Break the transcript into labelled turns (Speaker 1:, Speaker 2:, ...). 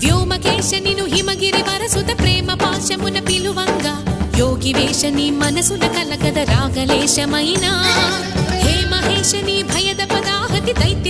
Speaker 1: వ్యోమకేశనిను హిమగిరి వరసుత ప్రేమ పాశమున పిలువంగా యోగి వేషని మనసున కలగద రాగలేశమైనా హే మహేశని భయద పదాహతి దైత్య